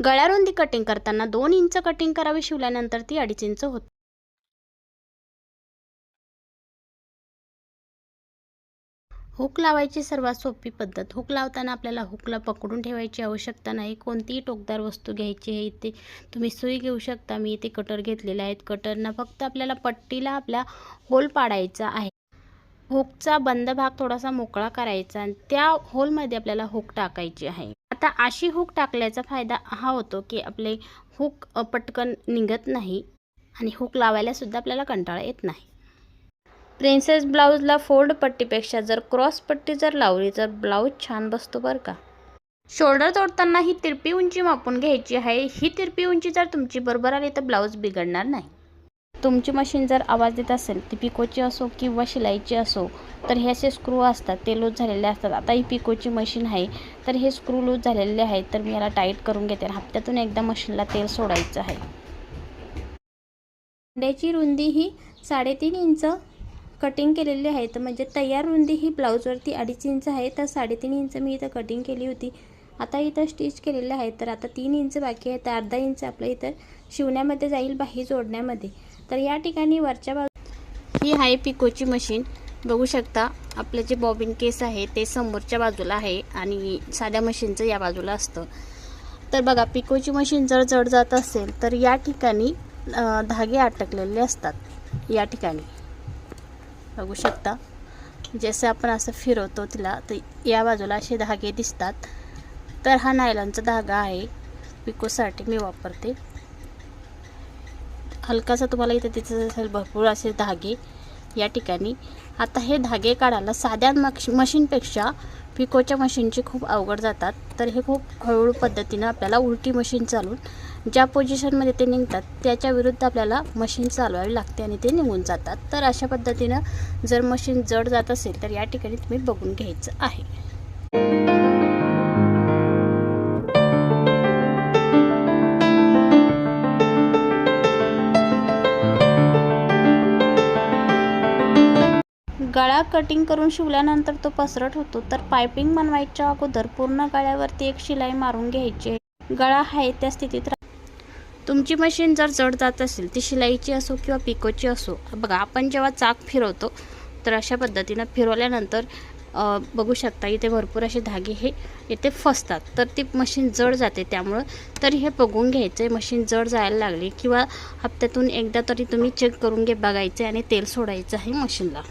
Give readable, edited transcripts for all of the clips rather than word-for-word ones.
गळा रुंदी कटिंग करताना 2 इंच कटिंग करावी, शिवल्यानंतर ती 2.5 इंच होते. हुक लावायची सर्वात सोपी पद्धत. हुक लावताना आपल्याला हुकला पकडून ठेवायची आवश्यकता नाही. कोणतीही टोकदार वस्तू घ्यायची आहे. इथे तुम्ही सुई घेऊ शकता. मी इथे कटर घेतलेला आहे. कटरनं फक्त आपल्याला पट्टीला आपल्या होल पाडायचा आहे. हुकचा बंद भाग थोडासा मोकळा करायचा आणि त्या होलमध्ये आपल्याला हुक टाकायची आहे. आता अशी हुक टाकल्याचा फायदा हा होतो की आपले हुक पटकन निघत नाही आणि हुक लावायला सुद्धा आपल्याला कंटाळा येत नाही. प्रिन्सेस ब्लाऊजला फोल्ड पट्टीपेक्षा जर क्रॉस पट्टी जर लावली तर ब्लाऊज छान बसतो बरं का. शोल्डर तोडताना ही तिरपी उंची मापून घ्यायची आहे. ही तिरपी उंची जर तुमची बरोबर आली तर ब्लाऊज बिघडणार नाही. तुमची मशीन जर आवाज देत असेल, ती पिकोची असो किंवा शिलाईची असो, तर हे असे स्क्रू असतात ते लूज झालेले असतात. आता ही पिकोची मशीन आहे तर हे स्क्रू लूज झालेले आहेत, तर मी याला टाईट करून घेते. हप्त्यातून एकदा मशीनला तेल सोडायचं आहे. दांड्याची रुंदी ही 3.5 इंच कटिंग केलेली आहे. तर म्हणजे तयार रुंदी ही ब्लाऊजवरती 2.5 इंच आहे, तर 3.5 इंच मी इथं कटिंग केली होती. आता इथं स्टिच केलेलं आहे, तर आता 3 इंच बाकी आहे. तर अर्धा इंच आपलं इथं शिवण्यामध्ये जाईल, बाही जोडण्यामध्ये. तर या ठिकाणी वरच्या बाजू ही आहे पिकोची मशीन. बघू शकता आपलं जे बॉबिन केस आहे ते समोरच्या बाजूला आहे आणि साध्या मशीनचं या बाजूला असतं. तर बघा, पिकोची मशीन जर जड जात असेल तर या ठिकाणी धागे अटकलेले असतात. या ठिकाणी बघू शकता, जसे आपण असं फिरवतो तिला तर या बाजूला असे धागे दिसतात. तर हा नायलॉनचा धागा आहे, पिकोसाठी मी वापरते. हलकासा तुम्हाला इथे दिसत असेल भरपूर असे धागे या ठिकाणी. आता हे धागे काढायला साध्या मशीनपेक्षा पिकोच्या मशीनची खूप अवघड जातात. तर हे खूप हळूहळू पद्धतीनं आपल्याला उलटी मशीन चालून ज्या पोझिशनमध्ये ते निघतात त्याच्या विरुद्ध आपल्याला मशीन चालवावी लागते आणि ते निघून जातात. तर अशा पद्धतीनं जर मशीन जड जात असेल तर या ठिकाणी तुम्ही बघून घ्यायचं आहे. गळा कटिंग करून शिवल्यानंतर तो पसरट होतो. तर पायपिंग बनवायच्या अगोदर पूर्ण गळ्यावरती एक शिलाई मारून घ्यायची. गळा आहे त्या स्थितीत तुमची मशीन जर जड जात असेल, ती शिलाईची असो किंवा पिकोची असो, बघा आपण जेव्हा चाक फिरवतो तर अशा पद्धतीनं फिरवल्यानंतर बघू शकता इथे भरपूर असे धागे हे इथे फसतात. तर ती मशीन जड जाते त्यामुळं. तर हे बघून घ्यायचं आहे, मशीन जड जायला लागली किंवा हप्त्यातून एकदा तरी तुम्ही चेक करून बघायचं आणि तेल सोडायचं आहे मशीनला.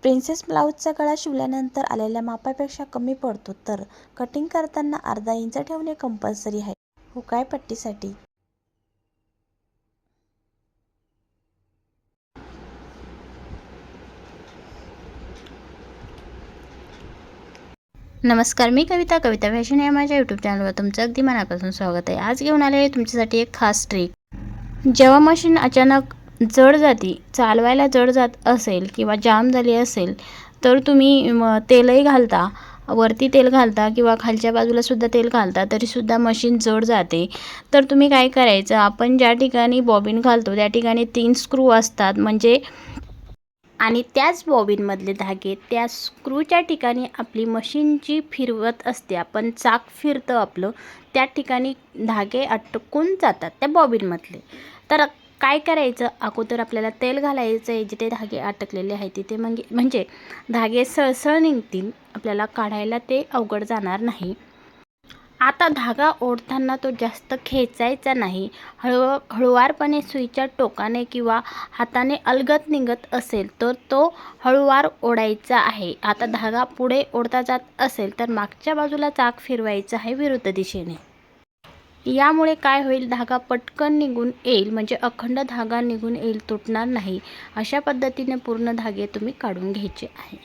प्रिन्सेस ब्लाऊजचा गळा शिवल्यानंतर आलेल्या मापापेक्षा कमी पडतो, तर कटिंग करताना अर्धा इंच ठेवणे कंपल्सरी आहे हुकाय पट्टीसाठी. नमस्कार, मी कविता फॅशन या माझ्या यूट्यूब चॅनलवर तुमचं अगदी मनापासून स्वागत आहे. आज घेऊन आले तुमच्यासाठी एक खास ट्रिक. जेव्हा मशीन अचानक जड जाती, चालवायला जड जात असेल किंवा जाम झाली असेल, तर तुम्ही तेलही घालता, वरती तेल घालता किंवा खालच्या बाजूला सुद्धा तेल घालता, तरीसुद्धा मशीन जड जाते. तर तुम्ही काय करायचं, आपण ज्या ठिकाणी बॉबिन घालतो त्या ठिकाणी 3 स्क्रू असतात म्हणजे, आणि त्याच बॉबिनमधले धागे त्या स्क्रूच्या ठिकाणी आपली मशीन जी फिरवत असते, आपण चाक फिरतं आपलं, त्या ठिकाणी धागे अटकून जातात त्या बॉबिनमधले. तर काय करायचं, अगोदर आपल्याला तेल घालायचं आहे जिथे धागे अटकलेले आहेत तिथे, म्हणजे धागे सळसळ निघतील, आपल्याला काढायला ते अवघड जाणार नाही. आता धागा ओढताना तो जास्त खेचायचा नाही. हळुवारपणे सुईच्या टोकाने किंवा हाताने अलगद निघत असेल तर तो हळुवार ओढायचा आहे. आता धागा पुढे ओढता जात असेल तर मागच्या बाजूला चाक फिरवायचं आहे विरुद्ध दिशेने. यामुळे काय होईल, धागा पटकन निघून येईल, म्हणजे अखंड धागा निघून येईल, तुटणार नाही. अशा पद्धतीने पूर्ण धागे तुम्ही काढून घ्यायचे आहे.